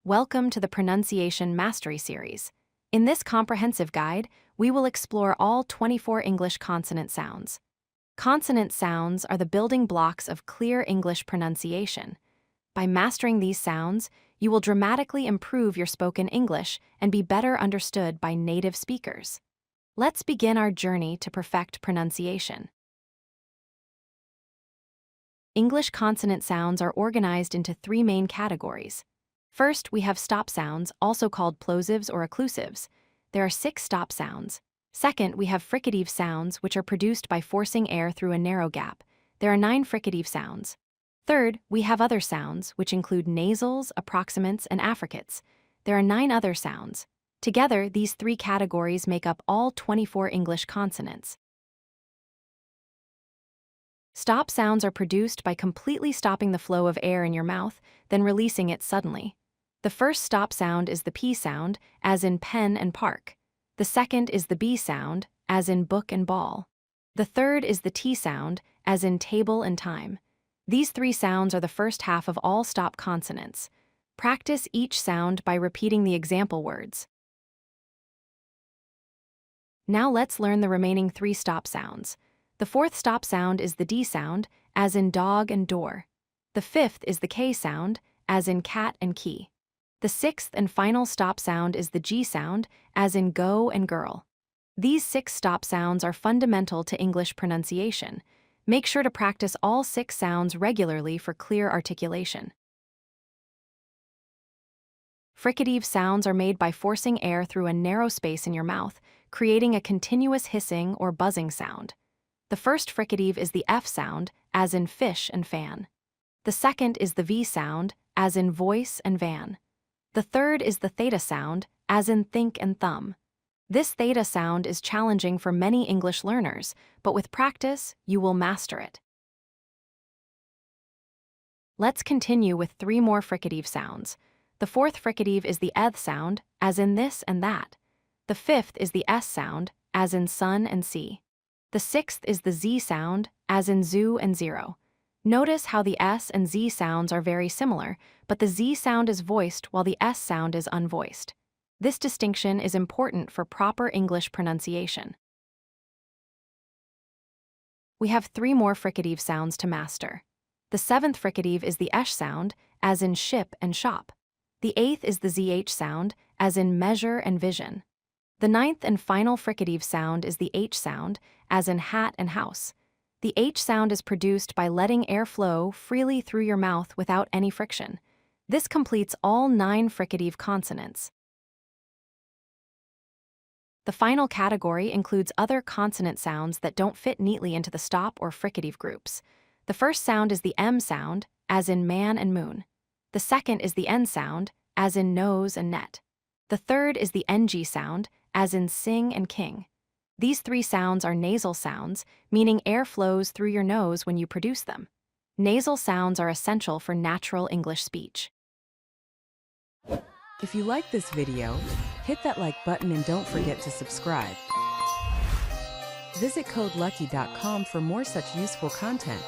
Welcome to the Pronunciation Mastery Series. In this comprehensive guide, we will explore all 24 English consonant sounds. Consonant sounds are the building blocks of clear English pronunciation. By mastering these sounds, you will dramatically improve your spoken English and be better understood by native speakers. Let's begin our journey to perfect pronunciation. English consonant sounds are organized into three main categories. First, we have stop sounds, also called plosives or occlusives. There are 6 stop sounds. Second, we have fricative sounds, which are produced by forcing air through a narrow gap. There are 9 fricative sounds. Third, we have other sounds, which include nasals, approximants, and affricates. There are 9 other sounds. Together, these 3 categories make up all 24 English consonants. Stop sounds are produced by completely stopping the flow of air in your mouth, then releasing it suddenly. The first stop sound is the P sound, as in pen and park. The second is the B sound, as in book and ball. The third is the T sound, as in table and time. These 3 sounds are the first half of all stop consonants. Practice each sound by repeating the example words. Now let's learn the remaining 3 stop sounds. The fourth stop sound is the D sound, as in dog and door. The fifth is the K sound, as in cat and key. The sixth and final stop sound is the G sound, as in go and girl. These 6 stop sounds are fundamental to English pronunciation. Make sure to practice all 6 sounds regularly for clear articulation. Fricative sounds are made by forcing air through a narrow space in your mouth, creating a continuous hissing or buzzing sound. The first fricative is the F sound, as in fish and fan. The second is the V sound, as in voice and van. The third is the theta sound, as in think and thumb. This theta sound is challenging for many English learners, but with practice, you will master it. Let's continue with 3 more fricative sounds. The fourth fricative is the eth sound, as in this and that. The fifth is the S sound, as in sun and sea. The sixth is the Z sound, as in zoo and zero. Notice how the S and Z sounds are very similar, but the Z sound is voiced while the S sound is unvoiced. This distinction is important for proper English pronunciation. We have 3 more fricative sounds to master. The 7th fricative is the esh sound, as in ship and shop. The 8th is the ZH sound, as in measure and vision. The 9th and final fricative sound is the H sound, as in hat and house. The H sound is produced by letting air flow freely through your mouth without any friction. This completes all 9 fricative consonants. The final category includes other consonant sounds that don't fit neatly into the stop or fricative groups. The first sound is the M sound, as in man and moon. The second is the N sound, as in nose and net. The third is the NG sound, as in sing and king. These 3 sounds are nasal sounds, meaning air flows through your nose when you produce them. Nasal sounds are essential for natural English speech. If you like this video, hit that like button and don't forget to subscribe. Visit codelucky.com for more such useful content.